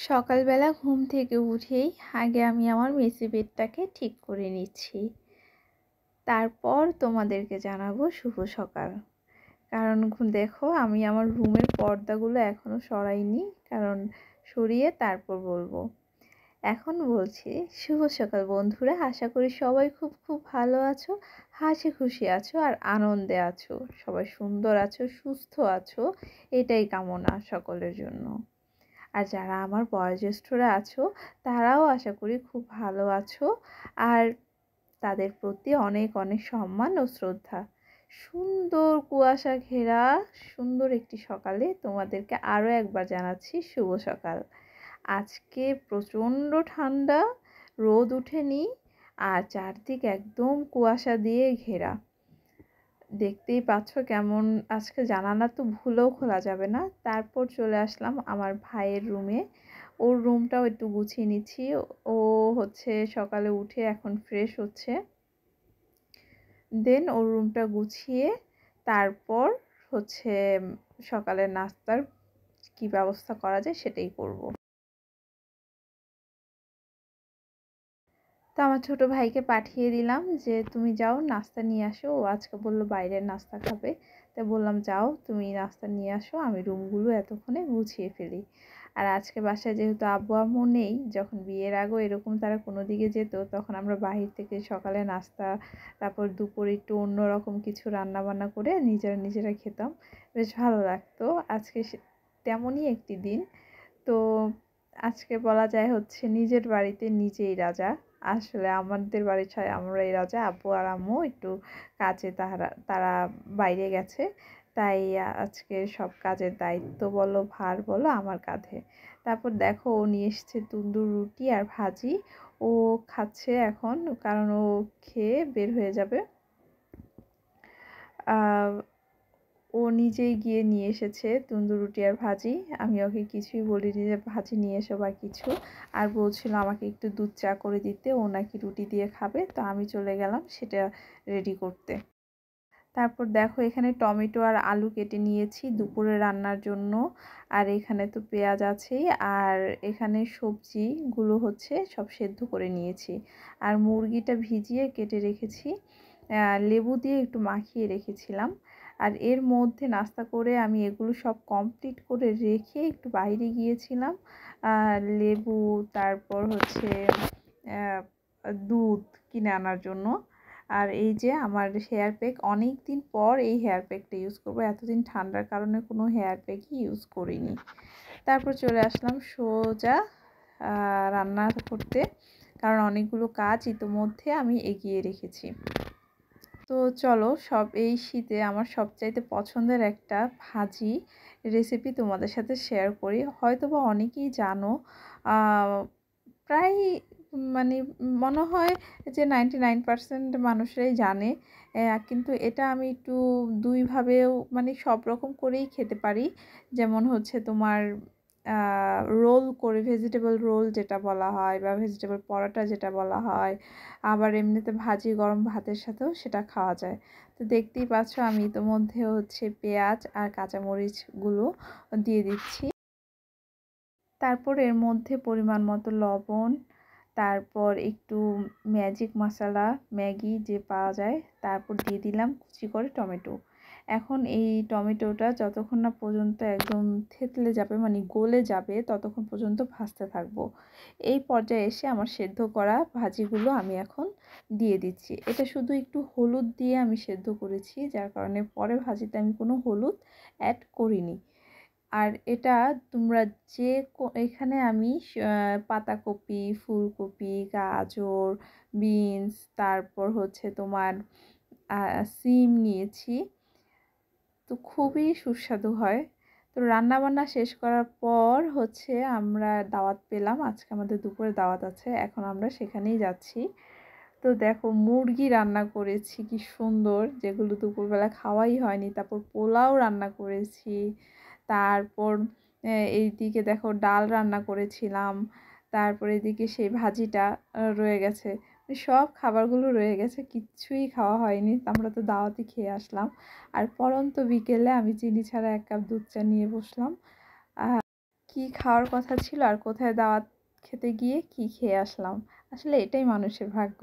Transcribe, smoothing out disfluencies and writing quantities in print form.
সকালবেলা ঘুম থেকে উঠেই আগে আমি আমার মেসি বেডটাকে ঠিক করে নিচ্ছি। তারপর তোমাদেরকে জানাবো শুভ সকাল। কারণ দেখো আমি আমার রুমের পর্দাগুলো এখনও সরাইনি, কারণ সরিয়ে তারপর বলবো। এখন বলছি শুভ সকাল বন্ধুরা, আশা করি সবাই খুব খুব ভালো আছো, হাসি খুশি আছো আর আনন্দে আছো, সবাই সুন্দর আছো, সুস্থ আছো, এটাই কামনা সকলের জন্য। আর যারা আমার বয়োজ্যেষ্ঠরা আছো তারাও আশা করি খুব ভালো আছো, আর তাদের প্রতি অনেক অনেক সম্মান ও শ্রদ্ধা। সুন্দর কুয়াশা ঘেরা সুন্দর একটি সকালে তোমাদেরকে আরও একবার জানাচ্ছি শুভ সকাল। আজকে প্রচণ্ড ঠান্ডা, রোদ ওঠেনি, আর চারদিক একদম কুয়াশা দিয়ে ঘেরা। দেখতেই পাচ্ছ কেমন, আজকে জানালা তো ভুলেও খোলা যাবে না। তারপর চলে আসলাম আমার ভাইয়ের রুমে, ওর রুমটাও একটু গুছিয়ে নিচ্ছি। ও হচ্ছে সকালে উঠে এখন ফ্রেশ হচ্ছে, দেন ওর রুমটা গুছিয়ে তারপর হচ্ছে সকালের নাস্তার কি ব্যবস্থা করা যায় সেটাই করব। তো আমার ছোট ভাইকে পাঠিয়ে দিলাম যে তুমি যাও নাস্তা নিয়ে আসো, ও আজকে বললো বাইরের নাস্তা খাবে। তো বললাম যাও তুমি নাস্তা নিয়ে আসো, আমি রুমগুলো এতক্ষণে গুছিয়ে ফেলি। আর আজকে বাসায় যেহেতু আব্বু আম্মু নেই, যখন বিয়ের আগেও এরকম তারা কোনো দিকে যেত তখন আমরা বাহির থেকে সকালে নাস্তা, তারপর দুপুরে একটু অন্যরকম কিছু রান্না বান্না করে নিজেরা খেতাম, বেশ ভালো লাগতো। আজকে তেমনই একটি দিন। তো আজকে বলা যায় হচ্ছে নিজের বাড়িতে নিজেই রাজা। আসলে আমাদের বাড়ির আমরাই রাজা, আব্বু আর আম্মু একটু কাজে তারা বাইরে গেছে, তাই আজকে সব কাজের দায়িত্ব বলো ভার বলো আমার কাঁধে। তারপর দেখো ও নিয়ে এসছে তন্দুর রুটি আর ভাজি, ও খাচ্ছে এখন, কারণ ও খেয়ে বের হয়ে যাবে। ও নিজেই গিয়ে নিয়ে এসেছে তন্দুর রুটি আর ভাজি, আমি ওকে কিছুই বলিনি যে ভাজি নিয়ে এসো বা কিছু। আর বলছিল আমাকে একটু দুধ চা করে দিতে, ও নাকি রুটি দিয়ে খাবে, তো আমি চলে গেলাম সেটা রেডি করতে। তারপর দেখো এখানে টমেটো আর আলু কেটে নিয়েছি দুপুরে রান্নার জন্য, আর এখানে তো পেঁয়াজ আছেই, আর এখানে সবজিগুলো হচ্ছে সব সেদ্ধ করে নিয়েছি। আর মুরগিটা ভিজিয়ে কেটে রেখেছি, লেবু দিয়ে একটু মাখিয়ে রেখেছিলাম। আর এর মধ্যে নাস্তা করে আমি এগুলো সব কমপ্লিট করে রেখে একটু বাইরে গিয়েছিলাম লেবু, তারপর হচ্ছে দুধ কিনে আনার জন্য। আর এই যে আমার হেয়ার প্যাক, অনেক দিন পর এই হেয়ার প্যাকটা ইউজ করবো, এতদিন ঠান্ডার কারণে কোনো হেয়ার প্যাকই ইউজ করিনি। তারপর চলে আসলাম সোজা রান্না করতে, কারণ অনেকগুলো কাজ ইতোমধ্যে আমি এগিয়ে রেখেছি। তো চলো এই শীতে আমার সবচাইতে পছন্দের একটা ভাজি রেসিপি তোমাদের সাথে শেয়ার করি। হয়তোবা অনেকেই জানো, প্রায় মানে মনে হয় যে 99% মানুষরাই জানে, কিন্তু এটা আমি একটু দুইভাবেও মানে সব রকম করেই খেতে পারি। যেমন হচ্ছে তোমার রোল করে, ভেজিটেবল রোল যেটা বলা হয়, বা ভেজিটেবল পরোটা যেটা বলা হয়, আবার এমনিতে ভাজি গরম ভাতের সাথেও সেটা খাওয়া যায়। তো দেখতেই পাচ্ছ আমি ইতোমধ্যে হচ্ছে পেঁয়াজ আর কাঁচামরিচগুলো দিয়ে দিচ্ছি। তারপর এর মধ্যে পরিমাণ মতো লবণ, তারপর একটু ম্যাজিক মশলা, ম্যাগি যে পাওয়া যায়, তারপর দিয়ে দিলাম কুচি করে টমেটো। এখন এই টমেটোটা যতক্ষণ না পর্যন্ত একদম থেতলে যাবে মানে গলে যাবে ততক্ষণ পর্যন্ত ভাজতে থাকবো। এই পর্যায়ে এসে আমার সেদ্ধ করা ভাজিগুলো আমি এখন দিয়ে দিচ্ছি। এটা শুধু একটু হলুদ দিয়ে আমি সেদ্ধ করেছি, যার কারণে পরে ভাজিতে আমি কোনো হলুদ অ্যাড করিনি। আর এটা তোমরা এখানে আমি পাতাকপি, ফুলকপি, গাজর, বিনস, তারপর হচ্ছে তোমার সিম নিয়েছি, তো খুবই সুস্বাদু হয়। তো রান্নাবান্না শেষ করার পর হচ্ছে আমরা দাওয়াত পেলাম, আজকে আমাদের দুপুরে দাওয়াত আছে, এখন আমরা সেখানেই যাচ্ছি। তো দেখো মুরগি রান্না করেছি কি সুন্দর, যেগুলো দুপুরবেলা খাওয়াই হয়নি। তারপর পোলাও রান্না করেছি, তারপর এইদিকে দেখো ডাল রান্না করেছিলাম, তারপর এদিকে সেই ভাজিটা রয়ে গেছে, সব খাবারগুলো রয়ে গেছে, কিচ্ছুই খাওয়া হয়নি। আমরা তো দাওয়াতই খেয়ে আসলাম। আর পরন্ত বিকেলে আমি চিনি ছাড়া 1 কাপ দুধ চা নিয়ে বসলাম। কী খাওয়ার কথা ছিল আর কোথায় দাওয়াত খেতে গিয়ে কী খেয়ে আসলাম। আসলে এটাই মানুষের ভাগ্য।